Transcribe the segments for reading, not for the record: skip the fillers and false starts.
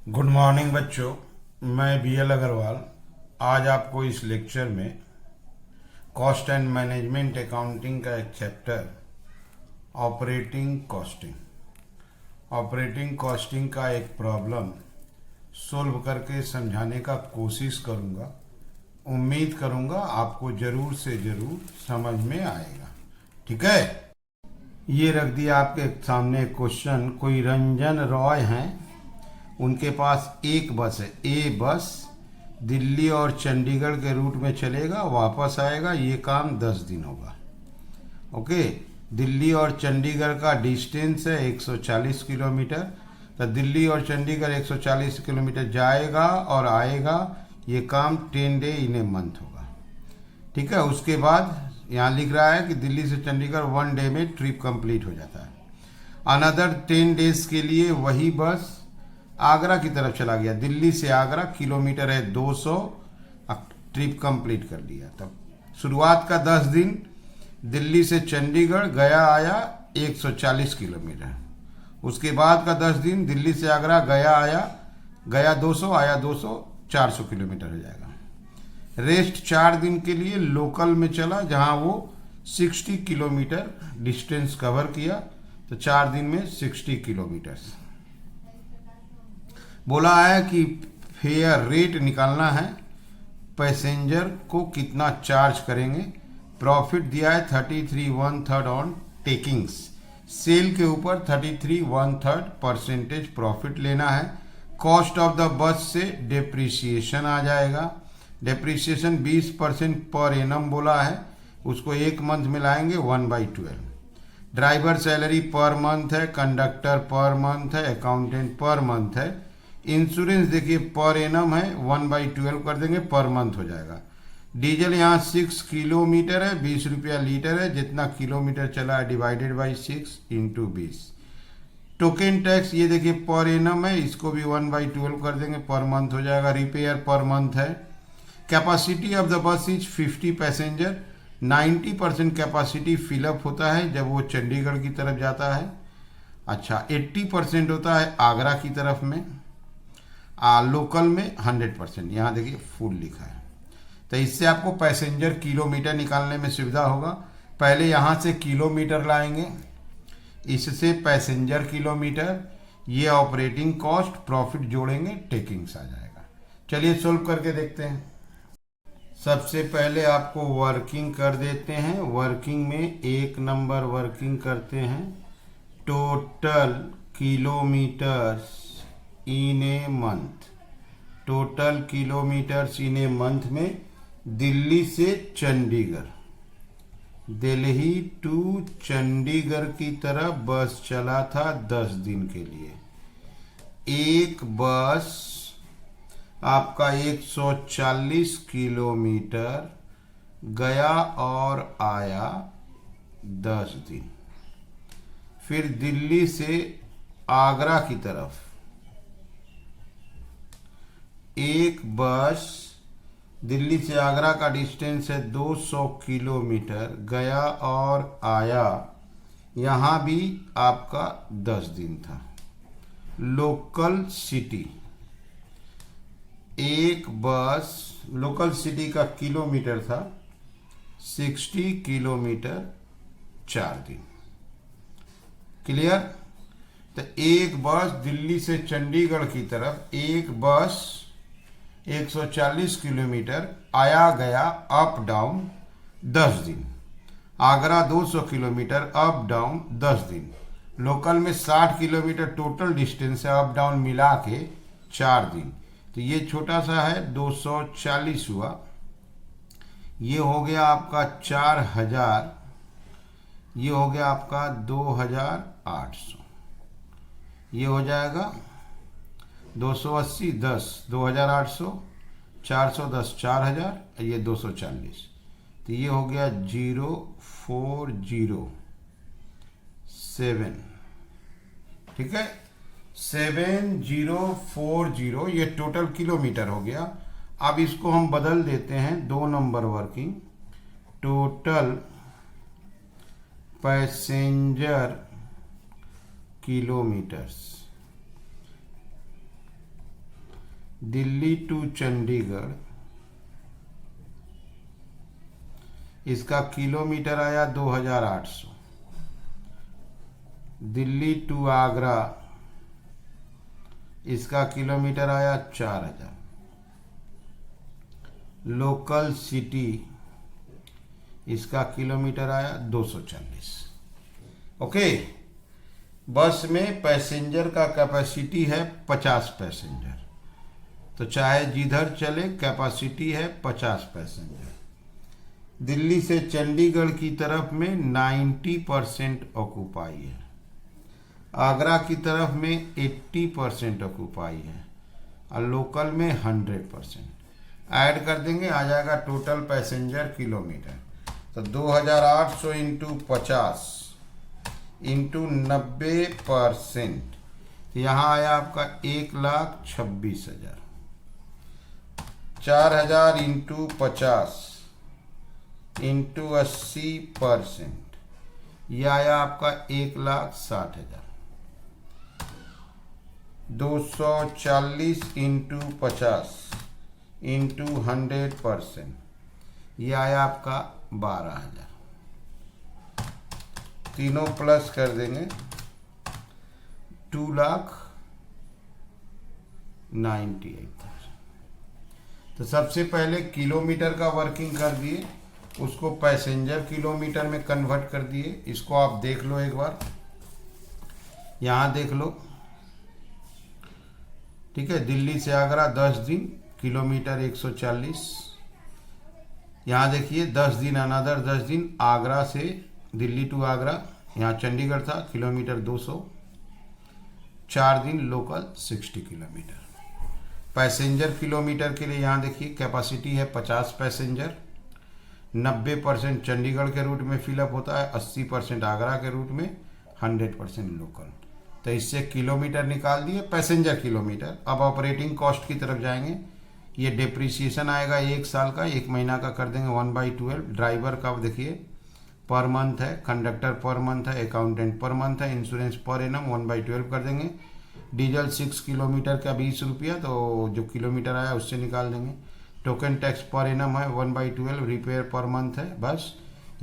Good morning बच्चों, मैं BL Agarwal आज आपको इस लेक्चर में कॉस्ट एंड मैनेजमेंट अकाउंटिंग का एक चैप्टर ऑपरेटिंग कॉस्टिंग का एक प्रॉब्लम सोल्व करके समझाने का कोशिश करूँगा। उम्मीद करूँगा आपको ज़रूर से ज़रूर समझ में आएगा। ठीक है, ये रख दिया आपके सामने क्वेश्चन। कोई रंजन रॉय हैं, उनके पास एक बस है। ए बस दिल्ली और चंडीगढ़ के रूट में चलेगा, वापस आएगा। ये काम 10 दिन होगा। ओके, दिल्ली और चंडीगढ़ का डिस्टेंस है 140 किलोमीटर। तो दिल्ली और चंडीगढ़ 140 किलोमीटर जाएगा और आएगा। ये काम 10 डे इन ए मंथ होगा। ठीक है, उसके बाद यहाँ लिख रहा है कि दिल्ली से चंडीगढ़ 1 डे में ट्रिप कंप्लीट हो जाता है। अनदर 10 डेज के लिए वही बस आगरा की तरफ चला गया। दिल्ली से आगरा किलोमीटर है 200, ट्रिप कंप्लीट कर लिया। तब शुरुआत का 10 दिन दिल्ली से चंडीगढ़ गया आया 140 किलोमीटर। उसके बाद का 10 दिन दिल्ली से आगरा गया आया, गया 200 आया 200, 400 किलोमीटर हो जाएगा। रेस्ट 4 दिन के लिए लोकल में चला, जहां वो 60 किलोमीटर डिस्टेंस कवर किया। तो 4 दिन में 60 किलोमीटर। बोला है कि फेयर रेट निकालना है, पैसेंजर को कितना चार्ज करेंगे। प्रॉफिट दिया है 33 1/3 ऑन टेकिंग्स। सेल के ऊपर 33 1/3% प्रॉफिट लेना है। कॉस्ट ऑफ द बस से डेप्रिसिएशन आ जाएगा। डेप्रिसिएशन 20% पर एनम बोला है, उसको एक मंथ में लाएंगे 1/12। ड्राइवर सैलरी पर मंथ है, कंडक्टर पर मंथ है, अकाउंटेंट पर मंथ है। इंश्योरेंस देखिए पर एनम है, 1/12 कर देंगे, पर मंथ हो जाएगा। डीजल यहाँ 6 किलोमीटर है, 20 रुपया लीटर है। जितना किलोमीटर चला है डिवाइडेड बाई 6 × 20। टोकन टैक्स ये देखिए पर एनम है, इसको भी 1/12 कर देंगे, पर मंथ हो जाएगा। रिपेयर पर मंथ है। Capacity of the bus is 50 passenger. 90% capacity fill up होता है जब वो चंडीगढ़ की तरफ जाता है। अच्छा, 80% होता है आगरा की तरफ में। लोकल में 100%। यहाँ देखिए फुल लिखा है। तो इससे आपको पैसेंजर किलोमीटर निकालने में सुविधा होगा। पहले यहाँ से किलोमीटर लाएंगे, इससे पैसेंजर किलोमीटर, ये ऑपरेटिंग कॉस्ट, प्रॉफिट जोड़ेंगे, टेकिंग्स आ जाएगा। चलिए सोल्व करके देखते हैं। सबसे पहले आपको वर्किंग कर देते हैं। वर्किंग में 1 नंबर वर्किंग करते हैं। Total kilometres in a month. Total kilometres in a month में दिल्ली से चंडीगढ़, दिल्ली टू चंडीगढ़ की तरफ बस चला था 10 दिन के लिए। एक बस आपका 140 किलोमीटर गया और आया 10 दिन। फिर दिल्ली से आगरा की तरफ एक बस, दिल्ली से आगरा का डिस्टेंस है 200 किलोमीटर, गया और आया, यहाँ भी आपका 10 दिन था। लोकल सिटी, एक बस लोकल सिटी का किलोमीटर था 60 किलोमीटर, 4 दिन। क्लियर? तो एक बस दिल्ली से चंडीगढ़ की तरफ, एक बस 140 किलोमीटर आया गया अप डाउन 10 दिन। आगरा 200 किलोमीटर अप डाउन 10 दिन। लोकल में 60 किलोमीटर टोटल डिस्टेंस है, अप डाउन मिला के 4 दिन। तो ये छोटा सा है 240 हुआ। ये हो गया आपका 4000, ये हो गया आपका 2800। ये हो जाएगा 280 10 2800, 410 4000, ये 240। तो ये हो गया 0407। ठीक है, 7040, ये टोटल किलोमीटर हो गया। अब इसको हम बदल देते हैं 2 number working. Total passenger kilometres Delhi to Chandigarh, इसका किलोमीटर आया 2800। दिल्ली टू आगरा, इसका किलोमीटर आया 4000। लोकल सिटी, इसका किलोमीटर आया 240। ओके। बस में पैसेंजर का कैपेसिटी है 50 पैसेंजर, तो चाहे जिधर चले कैपेसिटी है 50 पैसेंजर। दिल्ली से चंडीगढ़ की तरफ में 90% ऑक्यूपाई है, आगरा की तरफ में 80% ऑक्यूपाई है और लोकल में 100%। ऐड कर देंगे, आ जाएगा टोटल पैसेंजर किलोमीटर। तो 2800 इंटू 50 इंटू 90%, यहाँ आया आपका 1,26,000। 4000 इंटू 50 इंटू 80%, यह आया आपका 1,60,000। 240 इंटू 50 इंटू 100%, यह आया आपका 12,000। तीनों प्लस कर देंगे, 2,98,000। तो सबसे पहले किलोमीटर का वर्किंग कर दिए, उसको पैसेंजर किलोमीटर में कन्वर्ट कर दिए। इसको आप देख लो एक बार, यहाँ देख लो। ठीक है, दिल्ली से आगरा 10 दिन, किलोमीटर 140। यहाँ देखिए 10 दिन, अनदर 10 दिन आगरा से दिल्ली टू आगरा, यहाँ चंडीगढ़ था, किलोमीटर 200। 4 दिन लोकल 60 किलोमीटर। पैसेंजर किलोमीटर के लिए यहाँ देखिए कैपेसिटी है 50 पैसेंजर। 90% चंडीगढ़ के रूट में फिलअप होता है, 80% आगरा के रूट में, 100% लोकल। तो इससे किलोमीटर निकाल दिए, पैसेंजर किलोमीटर। अब ऑपरेटिंग कॉस्ट की तरफ जाएंगे। ये डिप्रिसिएशन आएगा 1 साल का, 1 महीना का कर देंगे 1/12। ड्राइवर का देखिए पर मंथ है, कंडक्टर पर मंथ है, अकाउंटेंट पर मंथ है, इंश्योरेंस पर एनम 1/12 कर देंगे। डीजल 6 किलोमीटर का 20 रुपया, तो जो किलोमीटर आया उससे निकाल देंगे। टोकन टैक्स पर एनम है 1/12, रिपेयर पर मंथ है। बस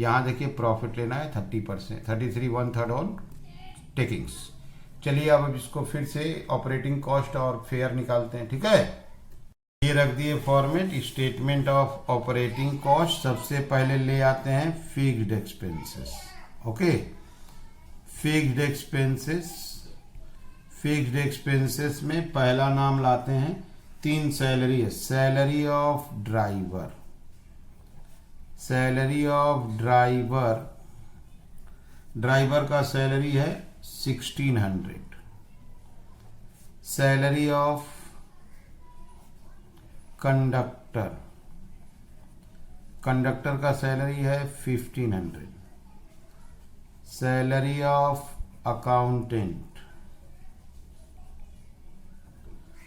यहाँ देखिए प्रॉफिट लेना है 30%, 33 1/3 ऑन टेकिंग्स। चलिए अब इसको फिर से ऑपरेटिंग कॉस्ट और फेयर निकालते हैं। ठीक है, ये रख दिए format, statement of operating cost. सबसे पहले ले आते हैं fixed expenses. Okay, fixed expenses. Fixed expenses में पहला नाम लाते हैं, 3 सैलरी है। Salary of driver, salary of driver, driver का सैलरी है 1600। सैलरी ऑफ कंडक्टर, कंडक्टर का सैलरी है 1500। सैलरी ऑफ अकाउंटेंट,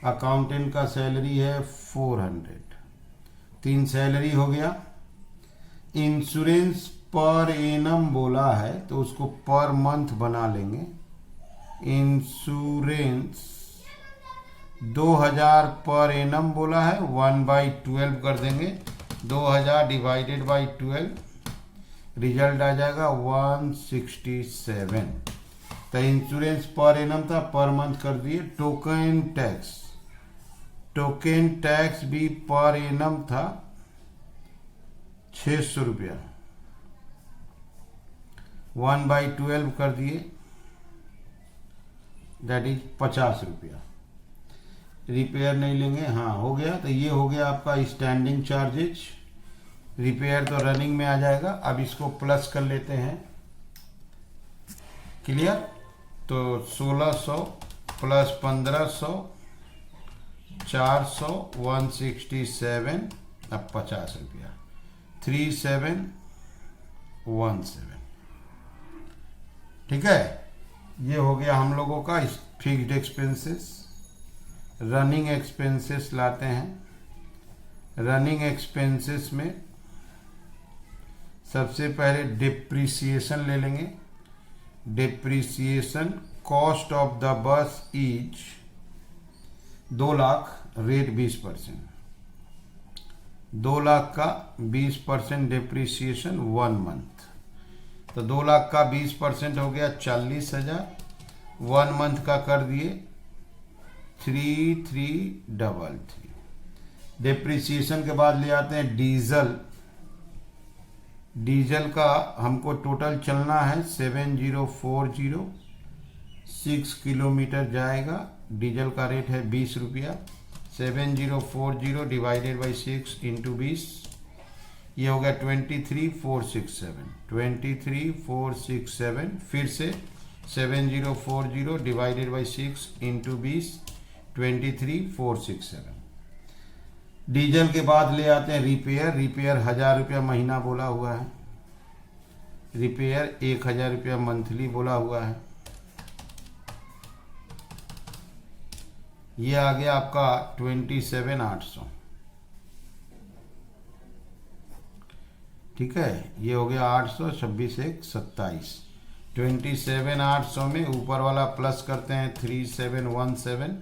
अकाउंटेंट का सैलरी है 400। 3 सैलरी हो गया। इंश्योरेंस पर एनम बोला है तो उसको पर मंथ बना लेंगे। इंश्योरेंस 2000 पर एनम बोला है, 1/12 कर देंगे। 2000 डिवाइडेड बाई 12, रिजल्ट आ जाएगा 167। तो इंश्योरेंस पर एनम था, पर मंथ कर दिए। टोकन टैक्स, टोकन टैक्स भी पर एनम था 600 रुपया, 1/12 कर दिए, दैट इज 50 रुपया। रिपेयर नहीं लेंगे, हाँ हो गया। तो ये हो गया आपका स्टैंडिंग चार्जेज। रिपेयर तो रनिंग में आ जाएगा। अब इसको प्लस कर लेते हैं, क्लियर। तो 1600 प्लस 1500, 400, 167, अब 50 रुपया, 3717। ठीक है, ये हो गया हम लोगों का फिक्स्ड एक्सपेंसेस। रनिंग एक्सपेंसेस लाते हैं। रनिंग एक्सपेंसेस में सबसे पहले डिप्रिसिएशन ले लेंगे। Depreciation cost of the bus is 2 lakh, rate 20%, 2 lakh का 20% डिप्रिसिएशन 1 मंथ, तो 2 लाख का 20% हो गया 40,000, 1 मंथ का कर दिए 3333। डिप्रिसिएशन के बाद ले आते हैं डीजल। डीजल का हमको टोटल चलना है 7040, 6 किलोमीटर जाएगा, डीजल का रेट है 20 रुपया। 7040 डिवाइडेड बाई 6 इंटू 20, ये हो गया 23,467, 23,467। फिर से 7040 डिवाइडेड बाई 6 इंटू 20, 23,467। डीजल के बाद ले आते हैं रिपेयर। रिपेयर 1000 रुपया महीना बोला हुआ है, रिपेयर 1000 रुपया मंथली बोला हुआ है। ये आ गया आपका 27,800, ठीक है। ये हो गया 800, 26 1 27, 27,800 में ऊपर वाला प्लस करते हैं 3717,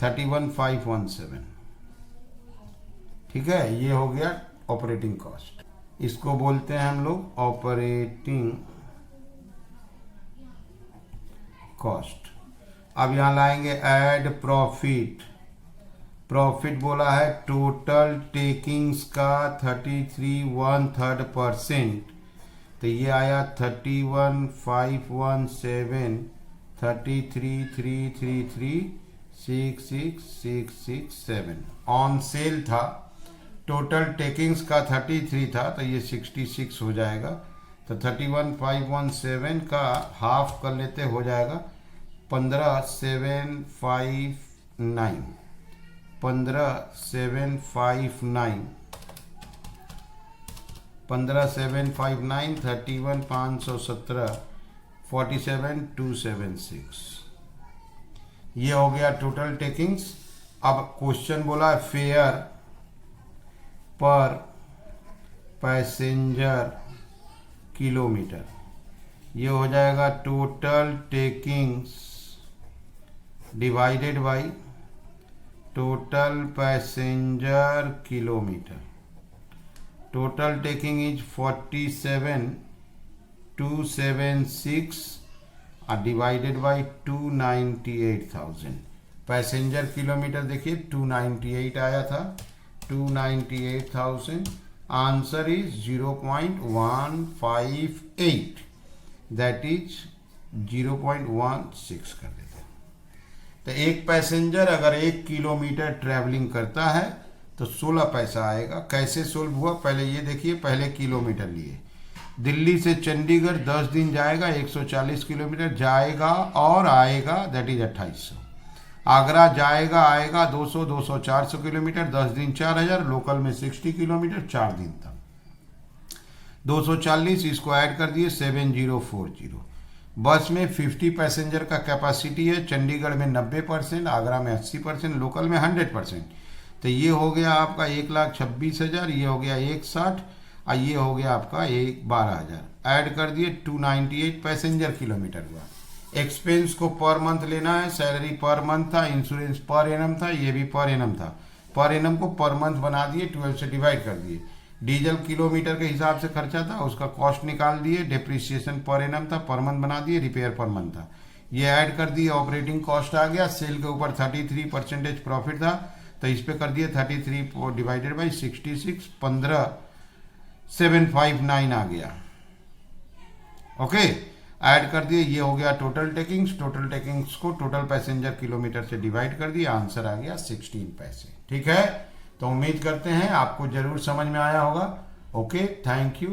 31,517, ठीक है। ये हो गया ऑपरेटिंग कॉस्ट, इसको बोलते हैं हम लोग ऑपरेटिंग कॉस्ट। अब यहाँ लाएंगे ऐड प्रॉफिट। प्रॉफिट बोला है टोटल टेकिंग्स का 33 1/3%, तो ये आया 31,517, 33,333,66667। ऑन सेल था, टोटल टेकिंग्स का 33 था, तो ये 66 हो जाएगा। तो 31,517 का हाफ कर लेते हो जाएगा 15,759, 15,759, 15,759, 31,517, 47,276। ये हो गया टोटल टेकिंग्स। अब क्वेश्चन बोला है फेयर पर पैसेंजर किलोमीटर, ये हो जाएगा total takings divided by total passenger kilometre. Total taking is 47,276 divided by 298,000। Passenger kilometre देखिए 298 आया था, 298,000। आंसर इज 0.158, दैट इज 0.16 कर देते हैं। तो एक पैसेंजर अगर 1 किलोमीटर ट्रैवलिंग करता है तो 16 पैसा आएगा। कैसे सोल्व हुआ पहले ये देखिए। पहले किलोमीटर लिए, दिल्ली से चंडीगढ़ 10 दिन जाएगा, 140 किलोमीटर जाएगा और आएगा, दैट इज 2800। आगरा जाएगा आएगा 200 200 400 किलोमीटर, 10 दिन 4000, लोकल में 60 किलोमीटर 4 दिन तक 240, इसको ऐड कर दिए 7040। बस में 50 पैसेंजर का कैपेसिटी है, चंडीगढ़ में 90%, आगरा में 80%, लोकल में 100%। तो ये हो गया आपका 1,26,000, ये हो गया 1,60 और ये हो गया आपका 12,000। ऐड कर दिए 298 पैसेंजर किलोमीटर हुआ। एक्सपेंस को पर मंथ लेना है, सैलरी पर मंथ था, इंश्योरेंस पर एनम था, ये भी पर एनम था। पर एनम को पर मंथ बना दिए, 12 से डिवाइड कर दिए। डीजल किलोमीटर के हिसाब से खर्चा था, उसका कॉस्ट निकाल दिए। डिप्रिसिएशन पर एनम था, पर मंथ बना दिए। रिपेयर पर मंथ था, ये ऐड कर दिए। ऑपरेटिंग कॉस्ट आ गया। सेल के ऊपर 33% प्रॉफिट था, तो इस पे कर दिए 33 डिवाइडेड बाई 66, 15,759 आ गया। ओके, ऐड कर दिए। ये हो गया टोटल टेकिंग्स। टोटल टेकिंग्स को टोटल पैसेंजर किलोमीटर से डिवाइड कर दिया, आंसर आ गया 16 पैसे। ठीक है, तो उम्मीद करते हैं आपको जरूर समझ में आया होगा। Okay, thank you.